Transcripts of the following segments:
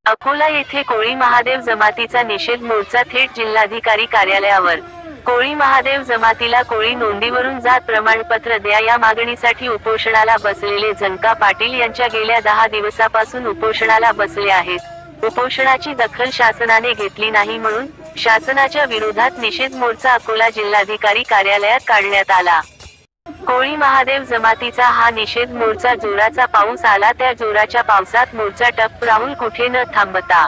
अकोला येथे कोळी महादेव जमातीचा निषेध मोर्चा थेट जिल्हाधिकारी कार्यालयावर। कोळी महादेव जमातीला कोळी नोंदीवरून जात प्रमाणपत्र द्या या मागणीसाठी उपोषणाला बसलेले जनका पाटील यांच्या गेल्या 10 दिवसापासून उपोषणाला बसले आहेत। उपोषणाची दखल शासनाने घेतली नाही म्हणून शासनाच्या विरोधात निषेध मोर्चा अकोला जिल्हाधिकारी कार्यालयात काढण्यात आला। कोळी महादेव जमातीचा हा निषेध मोर्चा जोराचा पाऊस आला त्या जोराच्या पावसात मोर्चा टप्प राहुल कुठे न थांबता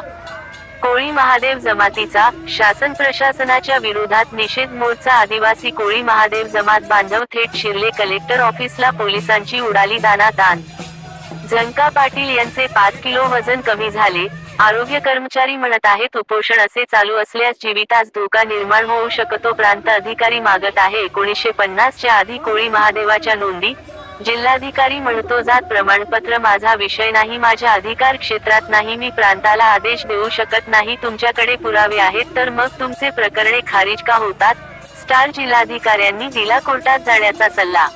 कोळी महादेव जमातीचा शासन प्रशासनाच्या विरोधात निषेध मोर्चा आदिवासी कोळी महादेव जमात बांधव थेट शिर्ले कलेक्टर ऑफिसला पोलिसांची उडाली दाणादाण। जनका पाटील यांचे 5 किलो वजन कमी झाले। आरोग्य कर्मचारी म्हणत आहेत उपोषण असे चालू असल्यास जीवितास धोका निर्माण होऊ शकतो। प्रांत अधिकारी मागत आहे 1950 च्या आधी कोळी महादेवाच्या नोंदी। जिल्हाधिकारी म्हणतो जात प्रमाणपत्र माझा विषय नाही, माझ्या अधिकार क्षेत्रात नाही, मी प्रांताला आदेश देऊ शकत नाही। तुमच्याकडे पुरावे आहेत तर मग तुमचे प्रकरणे खारिज का होतात? स्टार जिल्हाधिकाऱ्यांनी दिला कोर्टात जाण्याचा सल्ला।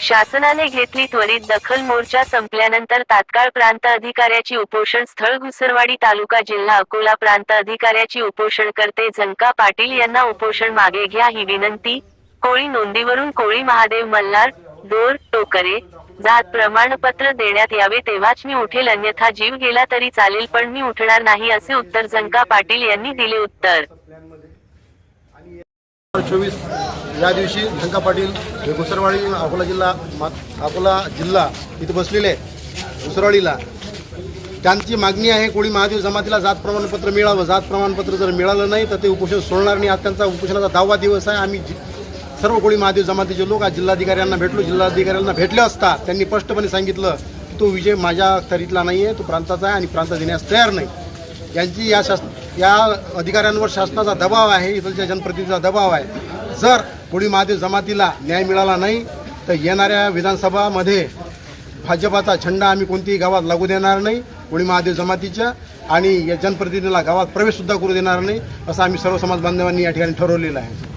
शासनाने घेतली त्वरित दखल। मोर्चा संपल्यानंतर तात्काळ प्रांत अधिकाऱ्याची उपोषण स्थळ घुसरवाडी तालुका जिल्हा अकोला। प्रांत अधिकाऱ्याची उपोषणकर्ते जनका पाटील यांना उपोषण मागे घ्या ही विनंती। कोळी नोंदीवरून कोळी महादेव मल्हार दोर टोकरे जात प्रमाणपत्र देण्यात यावे तेव्हाच मी उठेल, अन्यथा जीव गेला तरी चालेल पण मी उठणार नाही असे उत्तर जनका पाटील यांनी दिले। उत्तर 24 या दिवशी जनका पाटील हे घुसरवाडी अकोला जिल्हा इथे बसलेले घुसरवाडीला। त्यांची मागणी आहे कोळी महादेव जमातीला जात प्रमाणपत्र मिळावं। जात प्रमाणपत्र जर मिळालं नाही तर ते उपोषण सोडणार नाही। आज त्यांचा उपोषणाचा 10वा दिवस आहे। आम्ही सर्व कोळी महादेव जमातीचे लोक आज जिल्हाधिकाऱ्यांना भेटलो। जिल्हाधिकाऱ्यांना भेटले असता त्यांनी स्पष्टपणे सांगितलं की तो विजय माझ्या तरीतला नाही आहे, तो प्रांताचा आहे आणि प्रांत देण्यास तयार नाही। यांची या अधिकाऱ्यांवर शासनाचा दबाव आहे, इथलच्या जनप्रतिनिधीचा दबाव आहे। जर कोळी महादेव जमातीला न्याय मिळाला नाही तर येणाऱ्या विधानसभामध्ये भाजपाचा झेंडा आम्ही कोणत्याही गावात लागू देणार नाही कोळी महादेव जमातीच्या, आणि या जनप्रतिनिधीला गावात प्रवेशसुद्धा करू देणार नाही असं आम्ही सर्व समाज बांधवांनी या ठिकाणी ठरवलेलं आहे।